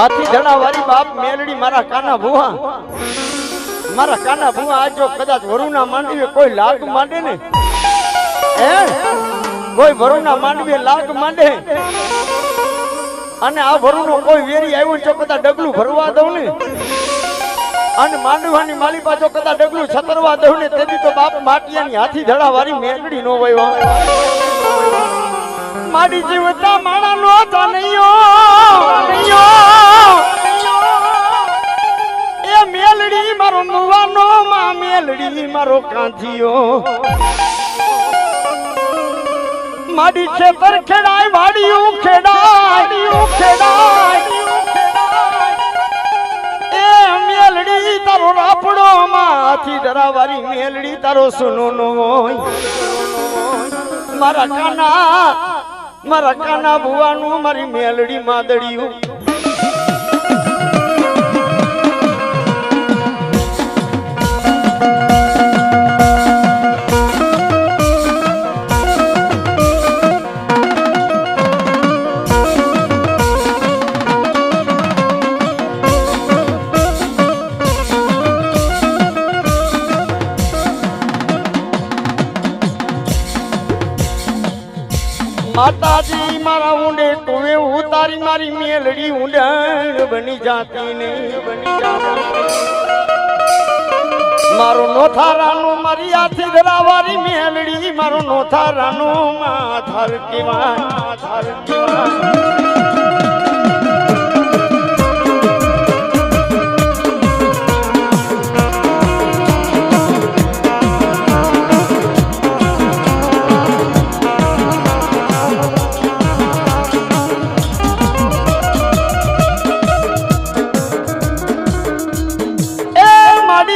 હાથી ધડા વાળી બાપ મેલડી મારા કાના ભુવા આજ જો કદાચ વરુના માંડવે કોઈ લાગ માંડે ને કોઈ વરુના માંડવે લાગ માંડે અને આ વરુનો કોઈ વેરી આવ્યો જો કદાચ ડગલું ભરવા દઉં ને અને માંડવાની માલી પાછો કદાચ ડગલું છતરવા દઉં ને તેથી તો બાપ માટિયાની હાથી ધડા વાળી મેલડી નો વયો માડી જીવતા માણા નો જાનૈયો એ મેલડી મારો મુવાનો માં મેલડી મારો કાંધીયો માડી ખેતર ખેડાય વાડીયું ખેડાય એ મેલડી તારો રાપડો માં હાથી ધરાવાળી મેલડી તારો સુનો નો હોય મારા કાના ભુવાનું મારી મેલડી માદડિયું માતાજી મારા ઊંડે તુવે ઉતારી મારી મેલડી ઊંડાણ બની જાતી ને મારો નોથારાનો મારી હાથી ધરાવાળી મેલડી મારો નોથારાનો માથાર કેવાય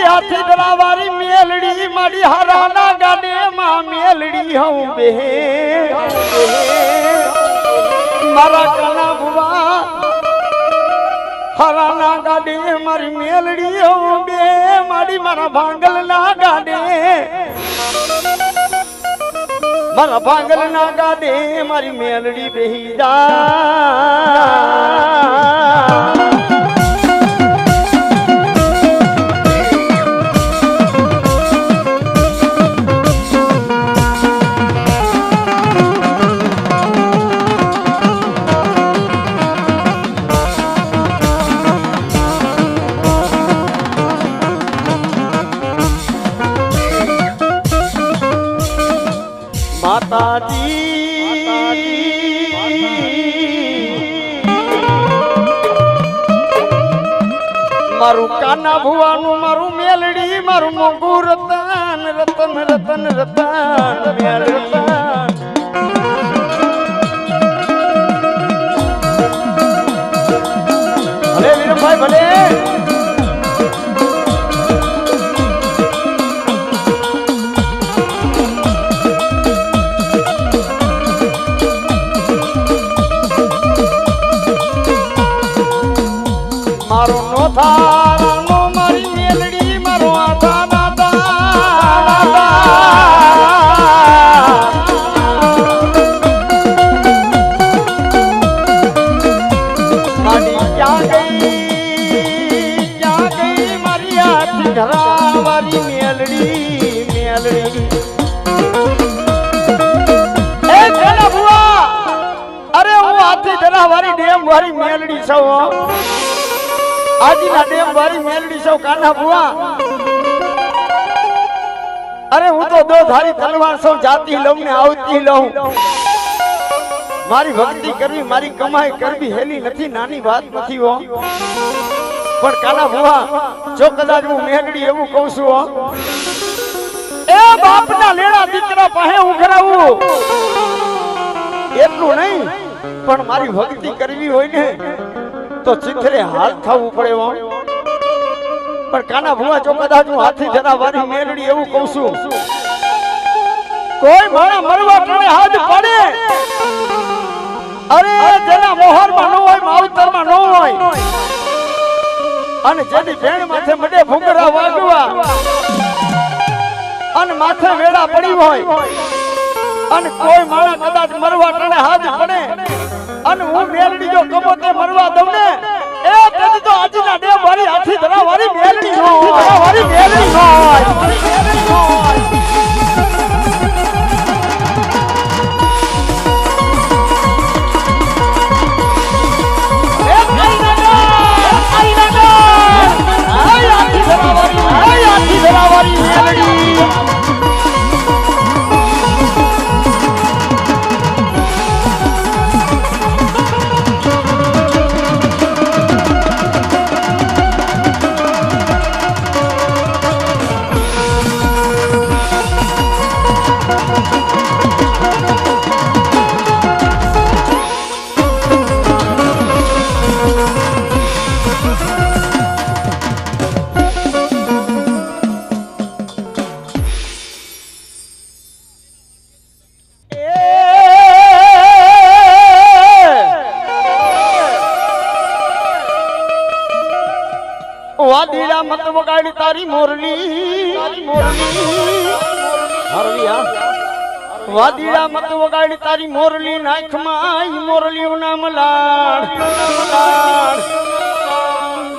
હાથી ધરાવાળી મેલડી મારી હરાના ગાડે માં મેલડી હું બે મારા કાના ભુવા હરાના ગાડે મારી મેલડી હું બે મારી મારા ભાંગલ ના ગાડે મારી મેલડી બેહી જા મારું કાના ભુવાનું મારું મેલડી મારું મોગુ રતન મેલડી ભલે વીરભાઈ ભલે મારો નોથારાનો મારી મેલડી મારો આધા દાદા મારી ક્યાં ગઈ મારી હાથી ધરાવાળી મેલડી એ કાના ભુવા અરે હું હાથી ધરાવાળી ડેમ વાળી મેલડી છું આજના ડેમ વાળી મેલડી સૌ કાના ભુવા અરે હું તો દો ધારી તલવાર સૌ જાતી લઉં ને આવતી લઉં મારી ભક્તિ કરવી મારી કમાઈ કરવી હેલી નથી નાની વાત નથી હો પણ કાના ભુવા જો કદાચ હું મેલડી એવું કહું છું હો એ બાપના લેણા દીકરા પાસે ઉઘરાવું એટલું નહીં પણ મારી ભક્તિ કરવી હોય ને તો ચિત્રે હાલ થવું પડે પણ કાના ભુવા જો કદાચ હું હાથી ધરાવાળી મેલડી એવું કહું છું કોઈ મારા મરવા ટાણે હાથ પડે અરે જેના મોહરમાં ન હોય માવતરમાં ન હોય અને જેની ભેણ માથે મડે ભૂંગરા વાગવા અને માથે વેડા પડી હોય અને કોઈ માણા કદાચ મરવા ટાણે હાથ પડે અને હું મેલડી જો કમોતે મરવા દઉં ને એ તેથી તો આજના ડે મારી હાથી ધરા વાળી મેલડી નો વાળી મેલડી નો વાદીડા મત વગાડી તારી મોરલી વાદીડા મત વગાડી તારી મોરલી નાખમાં મોરલીઓ ના મલાડ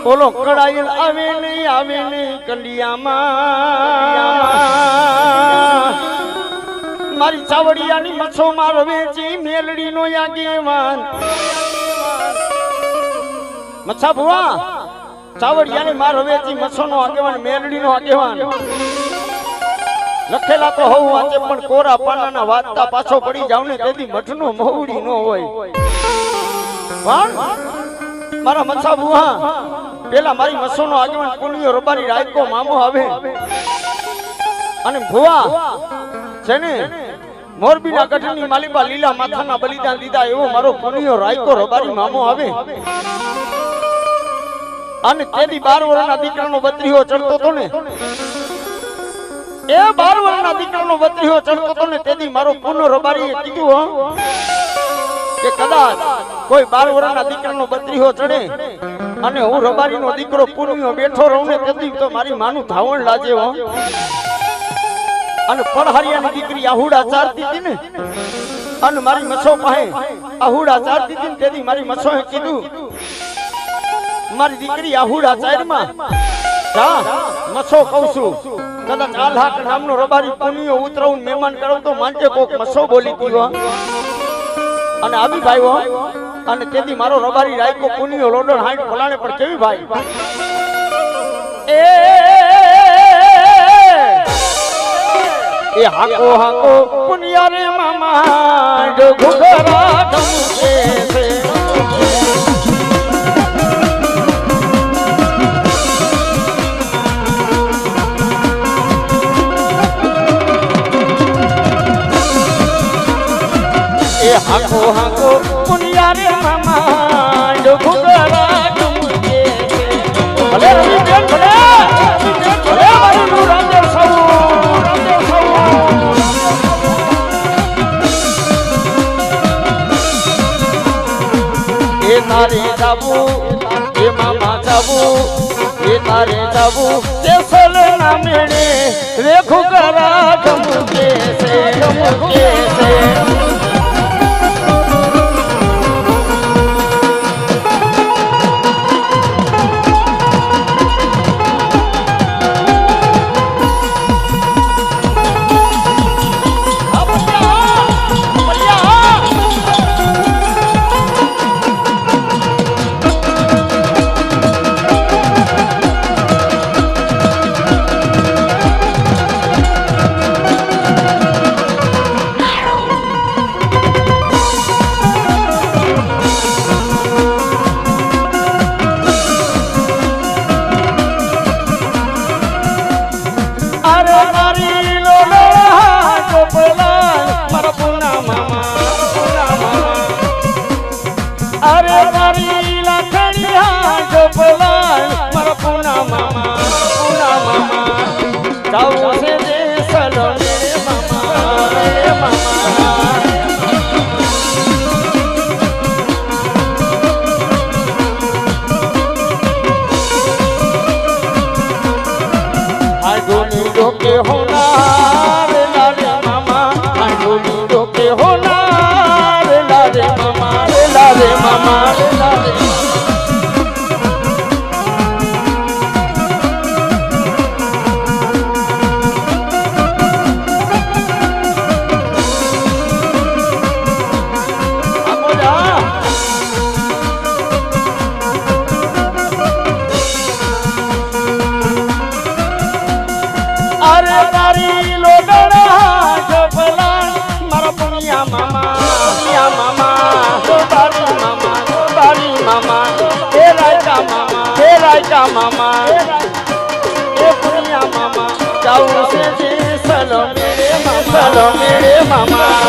બોલો કડાયેલ આવે નહીં કંડિયામાં મારી ચાવડિયાની મચ્છો મારો વેચી મેલડી નો આગેવાન મચ્છા ભુવા ચાવડિયાની માર હવેથી મચ્છોનો આગેવાન મેલડીનો આગેવાન લખેલા તો હોવું વાંચે પણ કોરા પાનાના વાતતા પાછો પડી જાવ ને તેથી મઠનો મહુડી નો હોય પણ મારા મચ્છા બુહા પેલા મારી મચ્છોનો આગેવાન પુનિયો રબારી રાયકો મામો આવે અને ભુવા છે ને મોરબીના ગઢની માલિબા લીલા માથાના બલિદાન દીધા એવો મારો પુનિયો રાયકો રબારી મામો આવે અને તેની 12 વર્ષના દીકરાનો બત્રીઓ ચડતો તો ને એ 12 વર્ષના દીકરાનો બત્રીઓ ચડતો તો ને તેની મારો પુનો રબારીએ કીધું કે કદાચ કોઈ 12 વર્ષના દીકરાનો બત્રીઓ ચડે અને હું રબારીનો દીકરો પુનિયો બેઠો રહું ને તેથી તો મારી માનું ધાવણ લાજે હો અને પડહરિયાની દીકરી આહુડા ચારતી હતી ને અને મારી મચ્છો પાસે આહુડા ચારતી હતી ને તેથી મારી મચ્છોએ કીધું મારી દીકરી આહુડા ચારમાં જા મચ્છો કહું છું કદાચ આલ્હાક નામનો રબારી પુનિયો ઉતરાવું મહેમાન કરાવું તો માંજે કોક મચ્છો બોલી દીધો અને આવી ભાઈઓ અને તેથી મારો રબારી રાયકો પુનિયો લોડણ હાઈટ ફલાણે પણ કેવી ભાઈ એ હાકો પુનિયા રે મામા જો ઘુઘરા ગમશે છે હાકો પુનિયા રે મામા જો ઘુઘરા ગમશે ભલે રવિ બેન ભલે મારું નું રામદેવ સૌ એ તારે જાવું એ મામા જાવું એ તારે જાવું કેસલ ના મેળે રે ઘુઘરા ગમશે છે પુનિયા મામા એ પુનિયા મામા જાઉં છે જે સલો મેરે મામા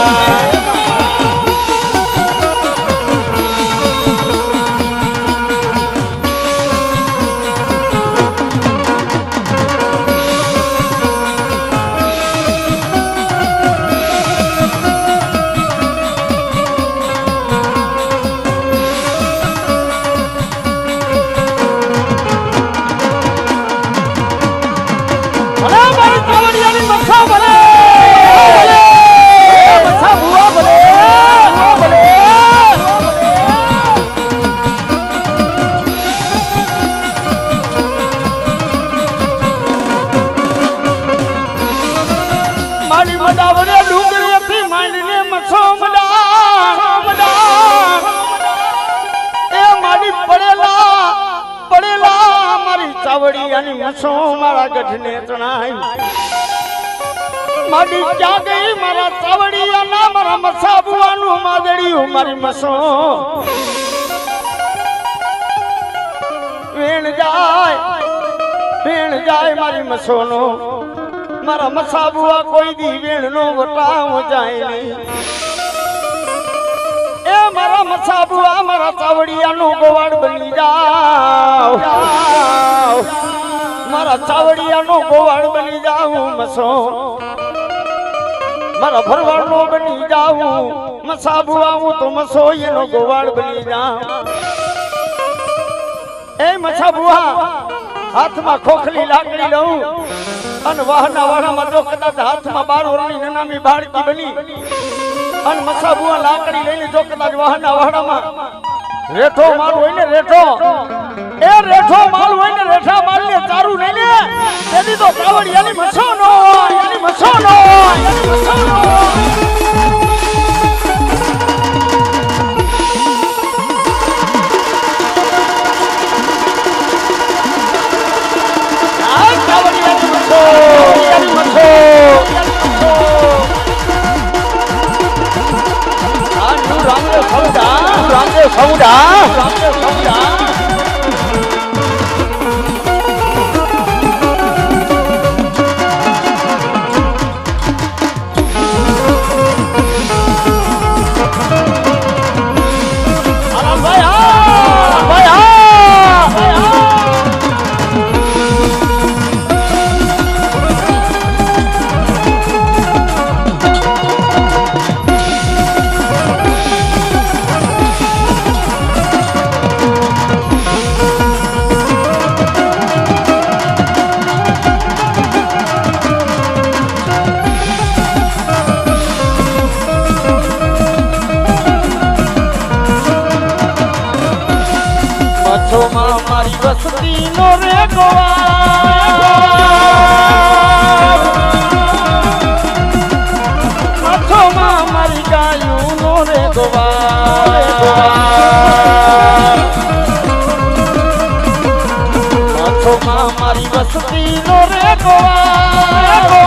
મસો મારા ગઢને તણાઈ માડી ક્યાં ગઈ મારા ચાવડિયાના મારા મસા બુવાનું માદડિયું મારી મસો વેણ જાય મારી મસોનો મારા મસા બુવા કોઈ દી વેણનો વટાવ જાય નહીં એ મારા મસા બુવા મારા ચાવડિયાનો ગોવાડ બની જાવ મારા ચાવડિયાનો ગોવાળ બની જાઉં મસો મારા ભરવાડનો બની જાઉં મસા બુઆવું તો મસો એનો ગોવાળ બની જાઉં એ મસા બુઆ હાથમાં ખોખલી લાકડી લઉં અને વાહના વાળામાં જો કદાચ હાથમાં 12 વર્ષની નાનામી બાળકી બની અને મસા બુઆ લાકડી લઈને જો કદાચ વાહના વાળામાં રેઠો માલ હોય ને રેઠો માલ હોય ને રેઠા માલ ને તારું નહીં ને તેની તો ચાવડિયાની મસો નો એની મસો નો રામદેવ સૌડા મારી વસતી નો રે ગોવાળ માથોમાં મારી ગાયું નો રે ગોવાળ માથોમાં મારી વસતી નો રે ગોવાળ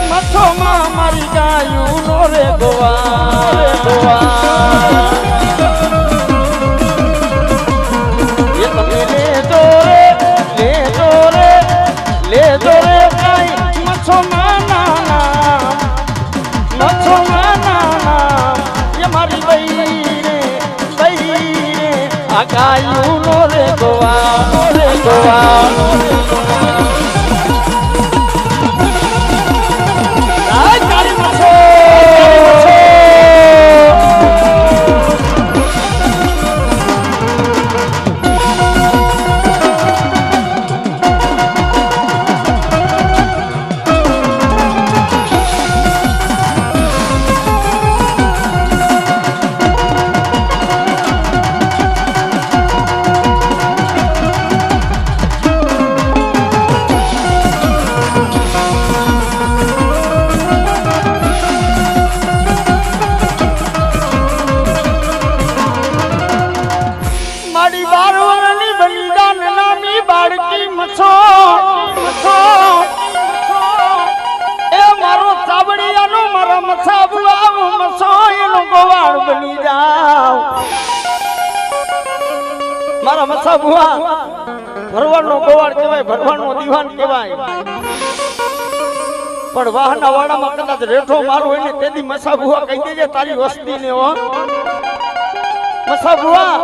માથોમાં મારી ગાયું નો રે ગોવાળ ગાયું નો રે ગોવા મારા મસા ભુવા ભરવાડનો ગોવાળ કહેવાય, ભરવાડનો દીવાન કહેવાય, પણ વાહના વાડામાં કદાચ રેઠો મારો હોય ને તેથી મસા ભુવા કહી દેજે તારી વસ્તીને હો, મસા ભુવા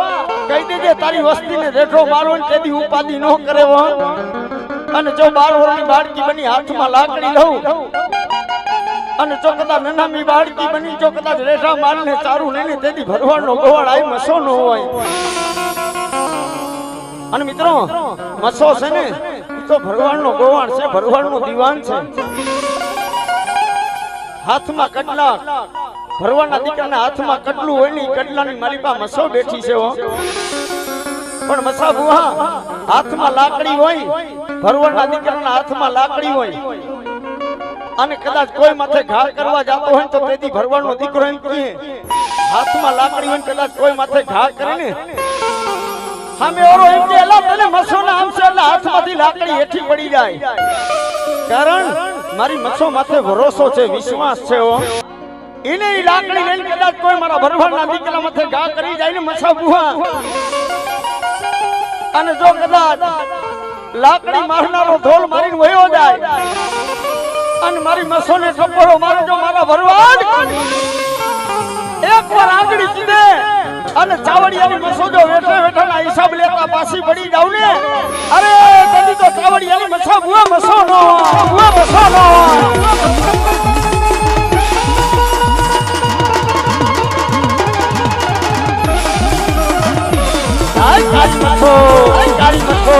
કહી દેજે તારી વસ્તીને રેઠો મારો હોય તેથી ઉપાધિ ન કરે હો. અને જો 12 વર્ષની બાળકી બની હાથમાં લાકડી લઉં અને જો કદાચ નનામી બાળકી બની જો કદાચ રેઠા મારને ચારું લઈને તેથી ભરવાડનો ગોવાળ આઈ મસો ન હોય. અને મિત્રો મસો છે ને તો ભરવાડનો ગોવાળ છે, ભરવાડનો દીવાન છે. હાથમાં કડલા ભરવાડના દીકરાના હાથમાં કડલું હોય ને કડલાની મારી પાસે મસો બેઠી છે હો. પણ મસા ભુવા હાથમાં લાકડી હોય, ભરવાડના દીકરાના હાથમાં લાકડી હોય અને કદાચ કોઈ માથે ઘા કરવા જતો હોય તો તેથી ભરવાડનો દીકરો એમ કહે હાથમાં લાકડી હોય કદાચ કોઈ માથે ઘા કરે ને સામે ઓરો એમ કે એલા તને મસો ના આમ છે એટલે હાથમાંથી લાકડી હેઠી પડી જાય. કારણ મારી મસો માથે ભરોસો છે, વિશ્વાસ છે હો. એને ઈ લાકડી લઈને કદાચ કોઈ મારા ભરવાડના દીકરા માથે ઘા કરી જાય ને મસા ભુવા, અને જો કદાચ લાકડી મારનારો ઢોલ મારીને વયો જાય અને મારી મસો ને ટપોરો મારે જો મારા ભરવાડ એકવાર આંગળી કીધે અને ચાવડિયાની મસો જો વેઠે વેઠાના હિસાબ લેતા પાછી પડી જાવ ને, અરે કદી તો ચાવડિયાની મસો ભુવા મસો નો ભુવા મસો નો. આઈ કાળી મસો, આઈ કાળી મસો.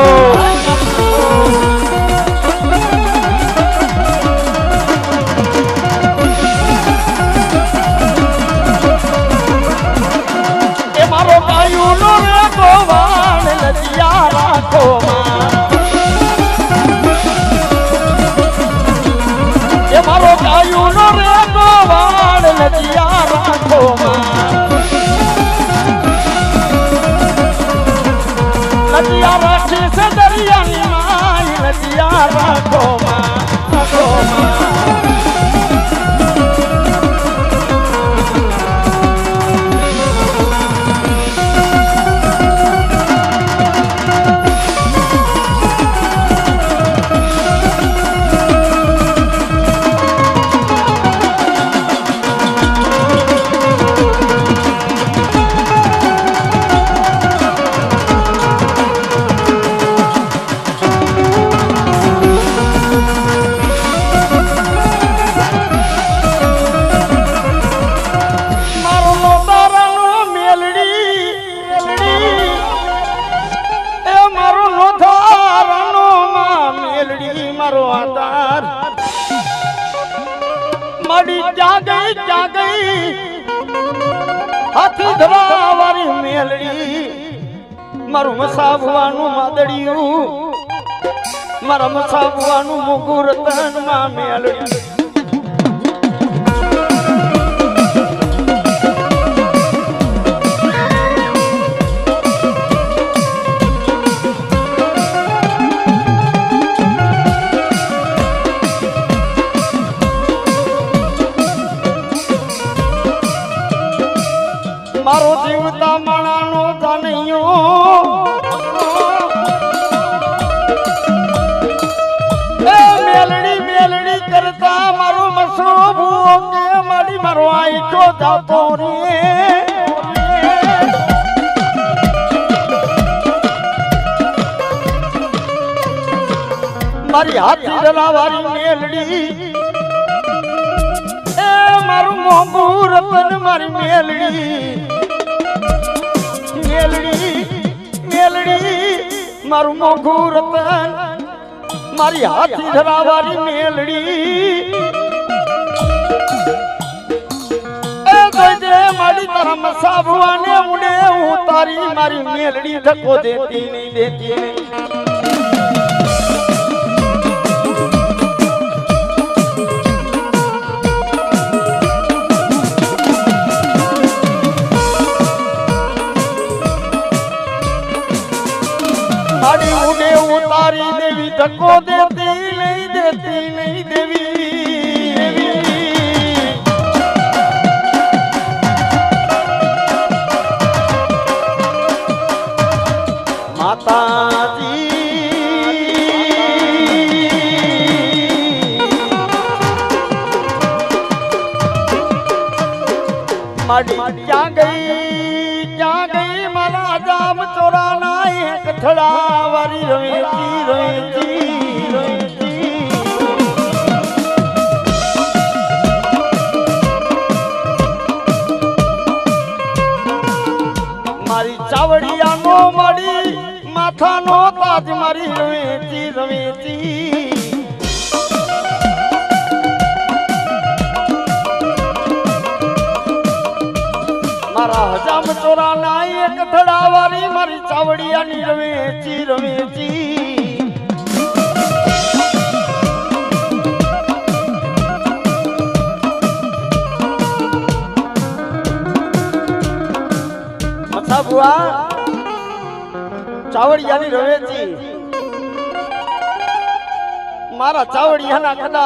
મારું મસા ભુવાનું માદડિયું, મારા મસા ભુવાનું મુકુરતન માં મેલડી. મારો જીવતા માણાનો જાનૈયો એ મેલડી મેલડી કરતા મારો મસો ભૂવો કે મારી મારો આઈકો જાતો રે. મારી હાથી ડલાવાળી મેલડી એ મારું મોંઘું રતન મારી મેલડી મેલડી મેલડી મારું મોંઘું રતન મારી હાથી ધરાવાળી મેલડી. એ જોજે મારી તારા મસા ભુવાને ઉડે હું તારી મારી મેલડી ધક્કો દેતી નહીં દેતી નહીં. તારી દેવી ધક્કો દેતી નહીં દેતી નહીં દેવી. माडी क्या गई मारा जाम चोराना एक थड़ा वारी रोएती मारी चावड़िया नो मारी माथा नो ताज मारी रोएती मारा हजाम चोरा नाई एक थड़ा वारी मारी चावड़िया नी रवेची मथा बुआ चावड़िया नी रवेची मारा चावड़िया ना कदा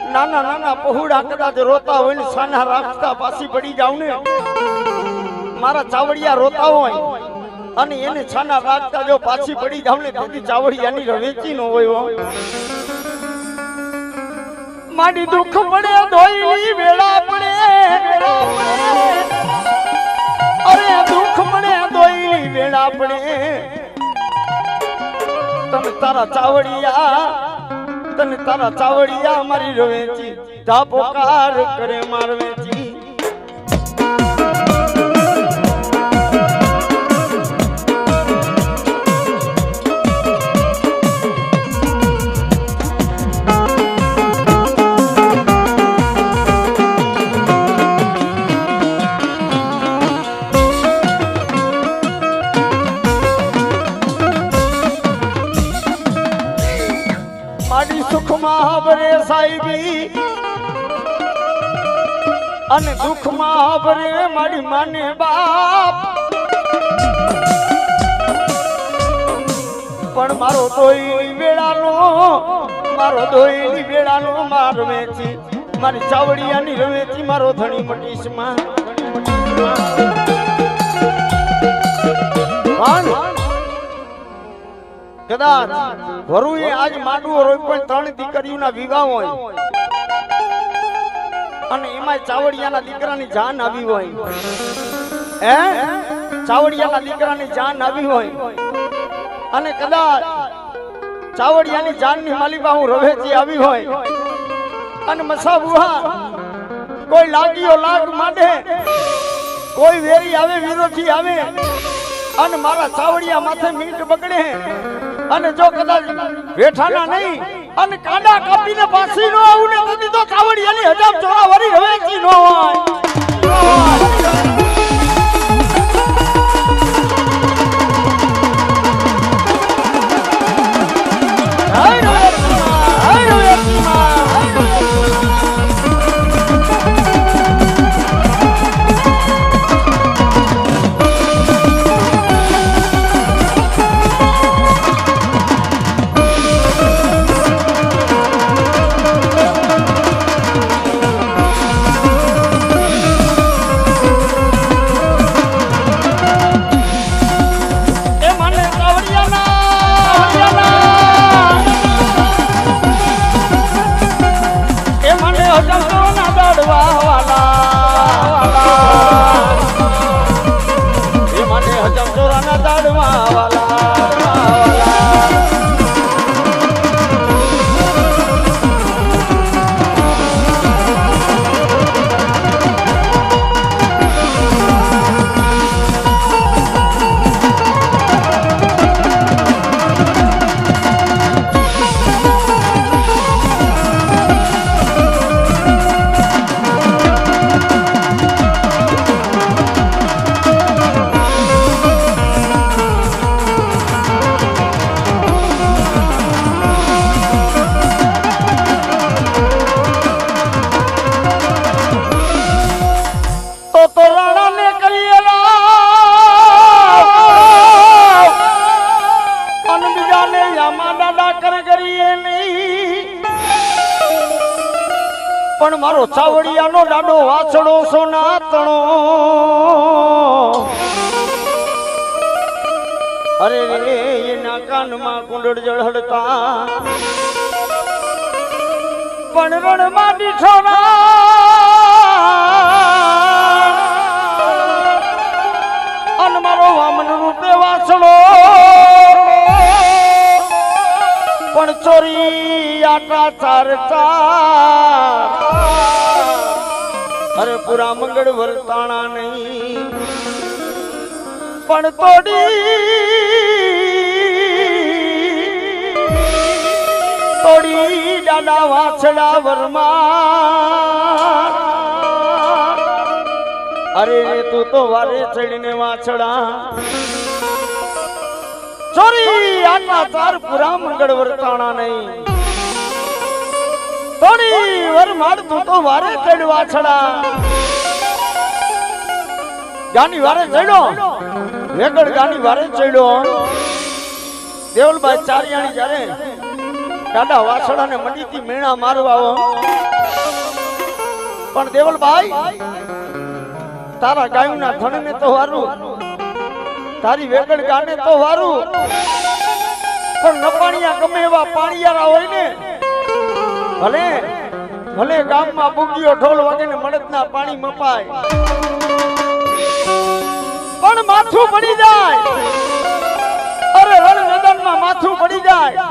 नाना नाना पहुड़ा कदाच रोता हो साना रास्ता पासी पड़ी जाऊ ने मारा चावड़िया रोता हो अने एने छाना रास्ता जो पासी पड़ी जाऊ ने तेदी चावड़िया नी रवेची नो होयो माडी दुख पड़े धोईली वेला पड़े अरे दुख पड़े धोईली वेला पड़े तने तारा चावड़िया तने तारा चावड़िया मारी रोवेची धा पोकार करे मारवेची माडी सुख महाबरे साईबी अने दुख महाबरे माडी माने बाप पण मारो दोई वेळानो मारवेची मारी चावड़िया नी रवेची मारो धणी मटीश मा कदाच वरुए आज माडવો રોય પણ ત્રણ દીકરીઓના વિવાહ હોય અને એમાં ચાવડિયાના દીકરાની જાન આવી હોય હે ચાવડિયાના દીકરાની જાન આવી હોય અને કદાચ ચાવડિયાની જાનની માલિકા હું રવેચી આવી હોય અને મસાબુહા કોઈ લાગીઓ લાગ માંડે કોઈ વેરી આવે વિરોધી આવે અને મારા ચાવડિયા માથે મીટ બગડે અને જો કદાચ વેઠાના નહીં અને કાંડા કાપીને પાછી નો આવું ને તેથી તો ચાવડિયાની હજામ ચોરા વરી રવેચી નો પણ મારો ચાવડિયાનો ડાડો વાછડો સોનાતણો અરે રે એના કાનમાં કુંડળ જળહડતા પણ રણમાં દીઠો ના ચોરી આટા ચાર ચાર અરે પૂરા મંગળ વર્તાણા નહીં પણ તોડી ડાડા વાછડા વરમાં અરે તું તો વારે ચડીને વાછડા ચોરી આટલા ચાર પૂરા મંગળ વર્તાણા નહીં તોડી વરમાડ તું તો વારે ચડ વાછડા ગાની વારે ચડ્યો વેગડ ગાની વારે ચડ્યો દેવલભાઈ ચારિયાણી જ્યારે દાદા વાછડા ને મંડીથી મેણા મારવા આવો પણ દેવલભાઈ તારા ગાયું ના ધણ ને તો વારું તારી વેગડ ગાને તો વારું પણ નપાણિયા ગમે એવા પાણીયારા હોય ને ભલે ભલે ગામમાં બુગીઓ ઢોલ વાગે ને મળદના પાણી મપાય પણ માથું પડી જાય અરે રણ મેદાનમાં માથું પડી જાય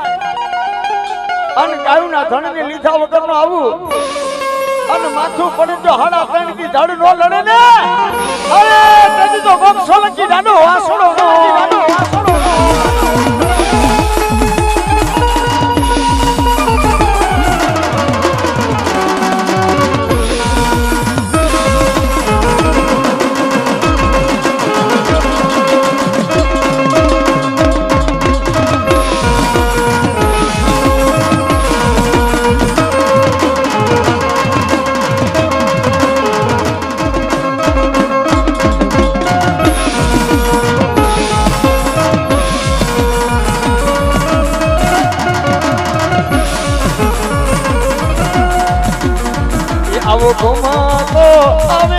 અને ગાયુના ધણને લીધા વગર નો આવું અને માથું પડે જો હાડા ત્રણ થી ધડ નો લડે ને અરે તેથી તો ગમ સોલંકી દાડો વાસણો આવો ઘુમાતો આવે